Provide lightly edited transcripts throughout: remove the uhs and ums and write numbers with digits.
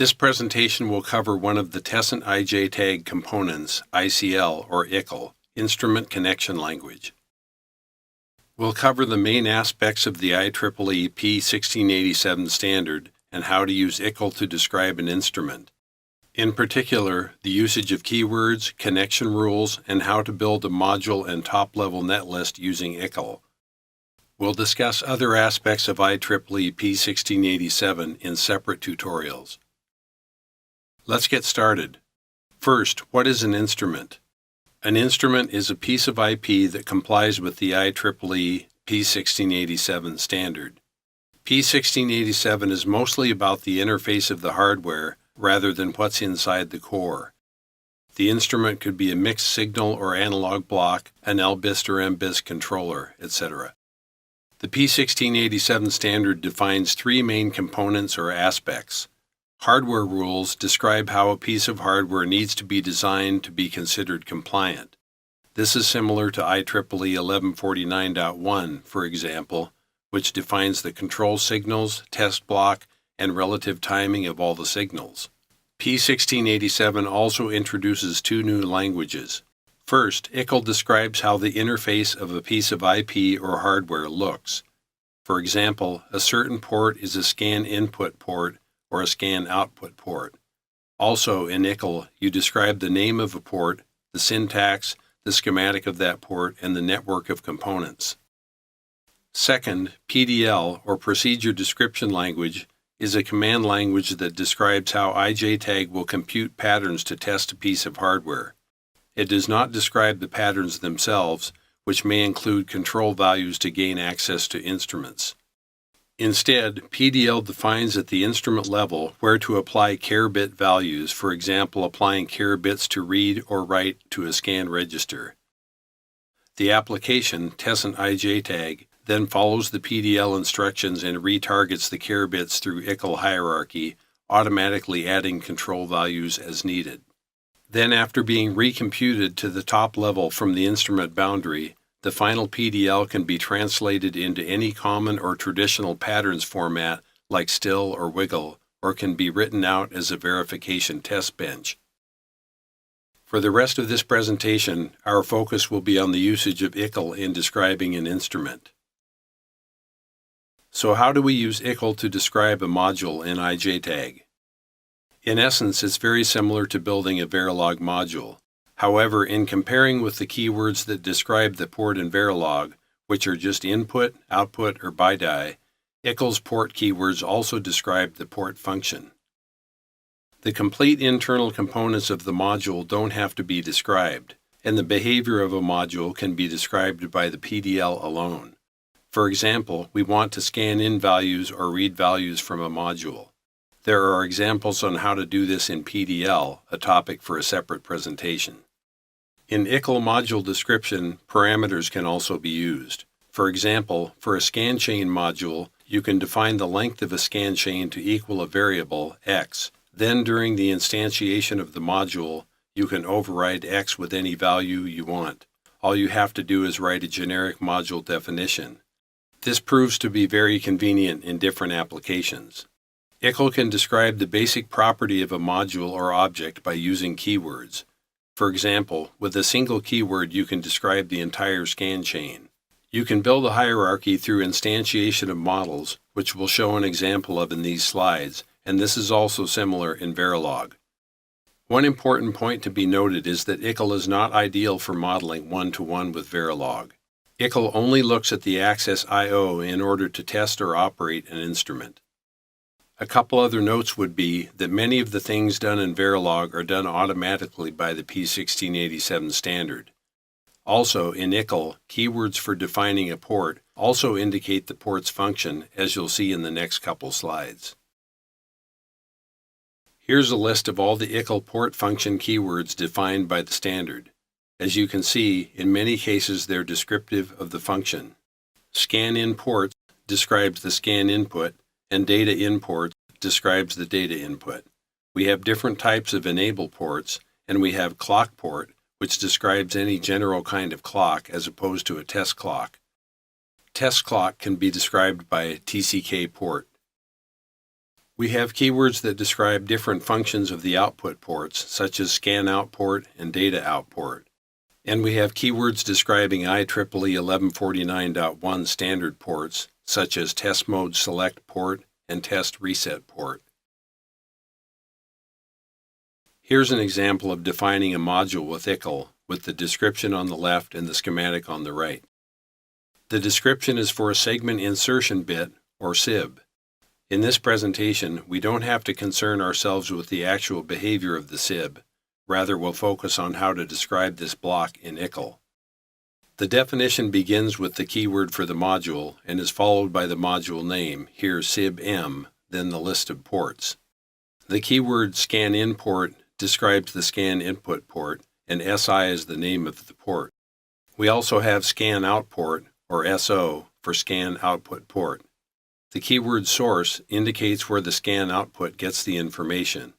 This presentation will cover one of the Tessent ijtag components, ICL or ICL, Instrument Connection Language. We'll cover the main aspects of the IEEE P1687 standard and how to use ICL to describe an instrument. In particular, the usage of keywords, connection rules, and how to build a module and top-level netlist using ICL. We'll discuss other aspects of IEEE P1687 in separate tutorials. Let's get started. First, what is an instrument? An instrument is a piece of IP that complies with the IEEE P1687 standard. P1687 is mostly about the interface of the hardware rather than what's inside the core. The instrument could be a mixed signal or analog block, an LBIST or MBIST controller, etc. The P1687 standard defines three main components or aspects. Hardware rules describe how a piece of hardware needs to be designed to be considered compliant. This is similar to IEEE 1149.1, for example, which defines the control signals, test block, and relative timing of all the signals. P1687 also introduces two new languages. First, ICL describes how the interface of a piece of IP or hardware looks. For example, a certain port is a scan input port or a scan output port. Also, in ICL, you describe the name of a port, the syntax, the schematic of that port, and the network of components. Second, PDL, or Procedure Description Language, is a command language that describes how ijtag will compute patterns to test a piece of hardware. It does not describe the patterns themselves, which may include control values to gain access to instruments. Instead, PDL defines at the instrument level where to apply care bit values, for example, applying care bits to read or write to a scan register. The application, Tessent ijtag, then follows the PDL instructions and retargets the care bits through ICL hierarchy, automatically adding control values as needed. Then, after being recomputed to the top level from the instrument boundary, the final PDL can be translated into any common or traditional patterns format like still or wiggle, or can be written out as a verification test bench. For the rest of this presentation, our focus will be on the usage of ICL in describing an instrument. So how do we use ICL to describe a module in ijtag? In essence, it's very similar to building a Verilog module. However, in comparing with the keywords that describe the port in Verilog, which are just input, output, or BiDi, ICL's port keywords also describe the port function. The complete internal components of the module don't have to be described, and the behavior of a module can be described by the PDL alone. For example, we want to scan in values or read values from a module. There are examples on how to do this in PDL, a topic for a separate presentation. In ICL module description, parameters can also be used. For example, for a scan chain module, you can define the length of a scan chain to equal a variable, x. Then during the instantiation of the module, you can override x with any value you want. All you have to do is write a generic module definition. This proves to be very convenient in different applications. ICL can describe the basic property of a module or object by using keywords. For example, with a single keyword you can describe the entire scan chain. You can build a hierarchy through instantiation of models, which we'll show an example of in these slides, and this is also similar in Verilog. One important point to be noted is that ICL is not ideal for modeling one-to-one with Verilog. ICL only looks at the access I/O in order to test or operate an instrument. A couple other notes would be that many of the things done in Verilog are done automatically by the P1687 standard. Also, in ICL, keywords for defining a port also indicate the port's function, as you'll see in the next couple slides. Here's a list of all the ICL port function keywords defined by the standard. As you can see, in many cases they're descriptive of the function. Scan in ports describes the scan input, and data import describes the data input. We have different types of enable ports, and we have clock port, which describes any general kind of clock as opposed to a test clock. Test clock can be described by a TCK port. We have keywords that describe different functions of the output ports, such as scan out port and data out port. And we have keywords describing IEEE 1149.1 standard ports, such as test mode select port and test reset port. Here's an example of defining a module with ijtag, with the description on the left and the schematic on the right. The description is for a segment insertion bit, or SIB. In this presentation, we don't have to concern ourselves with the actual behavior of the SIB. Rather, we'll focus on how to describe this block in ijtag. The definition begins with the keyword for the module and is followed by the module name, here SIB-M, then the list of ports. The keyword scan-in port describes the scan input port, and SI is the name of the port. We also have scan-out port, or SO, for scan output port. The keyword source indicates where the scan output gets the information.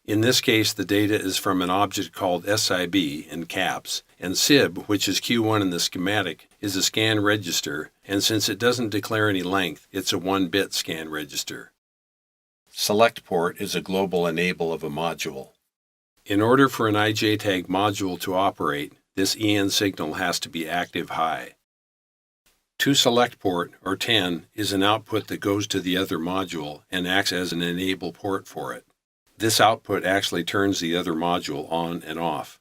In this case, the data is from an object called SIB in caps, and SIB, which is Q1 in the schematic, is a scan register, and since it doesn't declare any length, it's a 1-bit scan register. Select port is a global enable of a module. In order for an ijtag module to operate, this EN signal has to be active high. ToSelect port, or 10, is an output that goes to the other module and acts as an enable port for it. This output actually turns the other module on and off.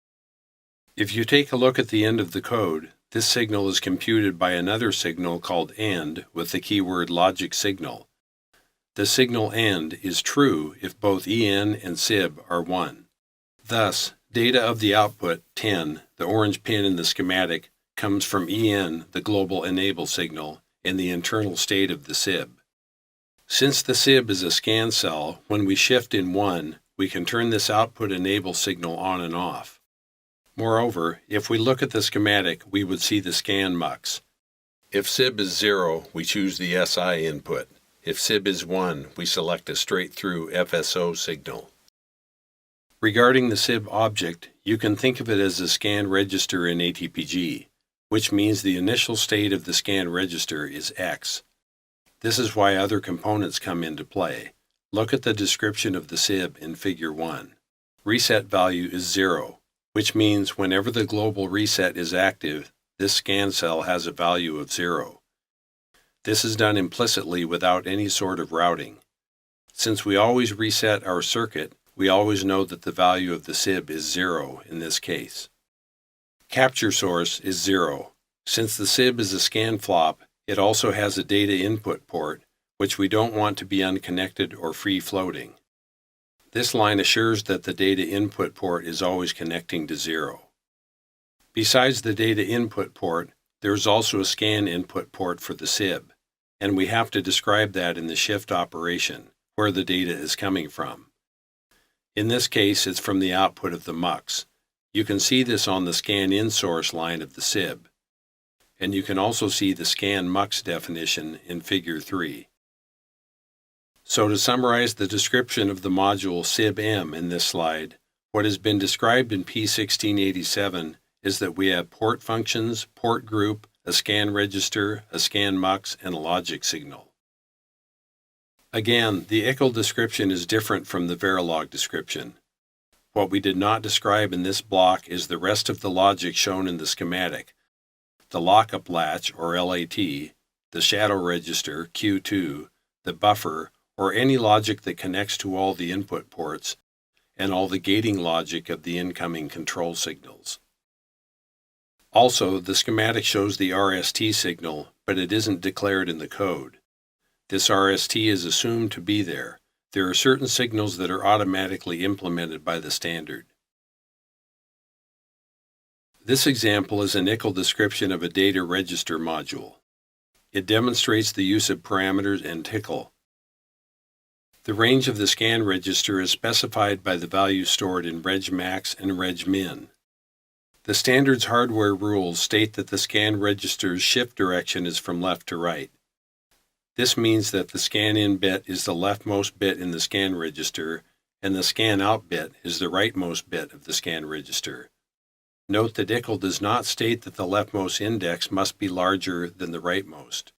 If you take a look at the end of the code, this signal is computed by another signal called AND with the keyword logic signal. The signal AND is true if both EN and SIB are 1. Thus, data of the output 10, the orange pin in the schematic, comes from EN, the global enable signal, and the internal state of the SIB. Since the SIB is a scan cell, when we shift in 1, we can turn this output enable signal on and off. Moreover, if we look at the schematic, we would see the scan mux. If SIB is 0, we choose the SI input. If SIB is 1, we select a straight-through FSO signal. Regarding the SIB object, you can think of it as a scan register in ATPG, which means the initial state of the scan register is X. This is why other components come into play. Look at the description of the SIB in Figure 1. Reset value is 0, which means whenever the global reset is active, this scan cell has a value of 0. This is done implicitly without any sort of routing. Since we always reset our circuit, we always know that the value of the SIB is 0 in this case. Capture source is 0. Since the SIB is a scan flop, it also has a data input port, which we don't want to be unconnected or free-floating. This line assures that the data input port is always connecting to 0. Besides the data input port, there is also a scan input port for the SIB, and we have to describe that in the shift operation, where the data is coming from. In this case, it's from the output of the mux. You can see this on the scan-in source line of the SIB. And you can also see the scan mux definition in Figure 3. So to summarize the description of the module SIB-M in this slide, what has been described in P1687 is that we have port functions, port group, a scan register, a scan mux, and a logic signal. Again, the ijtag description is different from the Verilog description. What we did not describe in this block is the rest of the logic shown in the schematic. The lockup latch, or LAT, the shadow register, Q2, the buffer, or any logic that connects to all the input ports, and all the gating logic of the incoming control signals. Also, the schematic shows the RST signal, but it isn't declared in the code. This RST is assumed to be there. There are certain signals that are automatically implemented by the standard. This example is an ijtag description of a data register module. It demonstrates the use of parameters and tickle. The range of the scan register is specified by the values stored in regmax and regmin. The standard's hardware rules state that the scan register's shift direction is from left to right. This means that the scan-in bit is the leftmost bit in the scan register, and the scan-out bit is the rightmost bit of the scan register. Note that ijtag does not state that the leftmost index must be larger than the rightmost.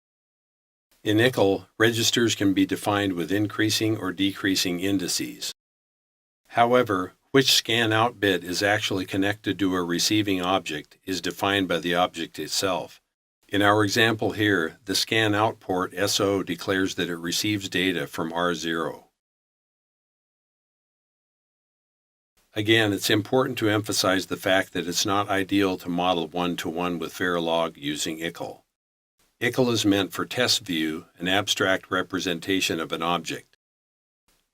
In ICL, registers can be defined with increasing or decreasing indices. However, which scan-out bit is actually connected to a receiving object is defined by the object itself. In our example here, the scan-out port SO declares that it receives data from R0. Again, it's important to emphasize the fact that it's not ideal to model one-to-one with Verilog using ICL. ICL is meant for test view, an abstract representation of an object.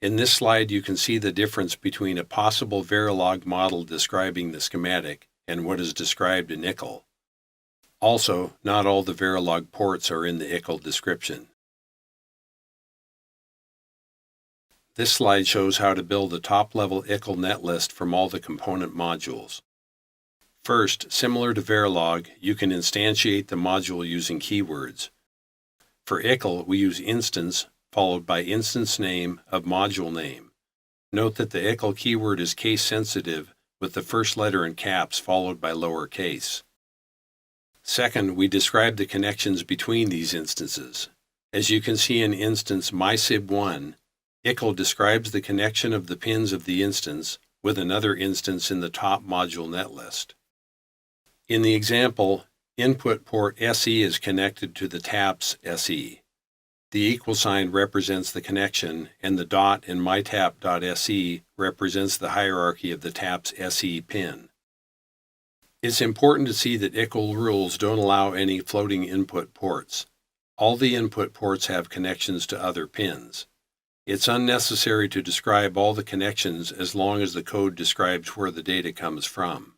In this slide, you can see the difference between a possible Verilog model describing the schematic and what is described in ICL. Also, not all the Verilog ports are in the ICL description. This slide shows how to build a top-level ICL netlist from all the component modules. First, similar to Verilog, you can instantiate the module using keywords. For ICL, we use instance followed by instance name of module name. Note that the ICL keyword is case-sensitive with the first letter in caps followed by lowercase. Second, we describe the connections between these instances. As you can see in instance MySib1, ICL describes the connection of the pins of the instance with another instance in the top module netlist. In the example, input port SE is connected to the taps SE. The equal sign represents the connection, and the dot in mytap.se represents the hierarchy of the taps SE pin. It's important to see that ICL rules don't allow any floating input ports. All the input ports have connections to other pins. It's unnecessary to describe all the connections as long as the code describes where the data comes from.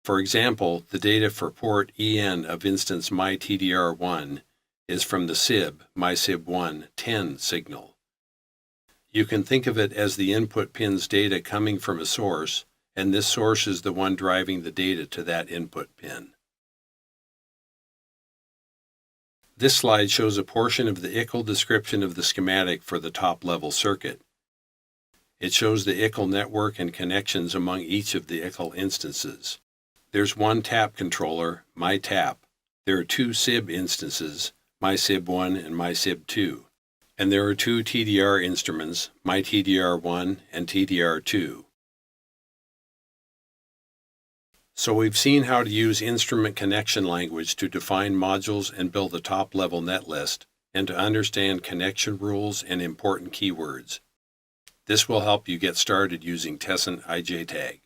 For example, the data for port EN of instance myTDR1 is from the SIB, MySib1 10 signal. You can think of it as the input pin's data coming from a source, and this source is the one driving the data to that input pin. This slide shows a portion of the ICL description of the schematic for the top-level circuit. It shows the ICL network and connections among each of the ICL instances. There's one tap controller, myTap. There are two SIB instances, MySib1 and MySib2. And there are two TDR instruments, myTDR1 and TDR2. So we've seen how to use instrument connection language to define modules and build a top-level netlist, and to understand connection rules and important keywords. This will help you get started using ijtag3.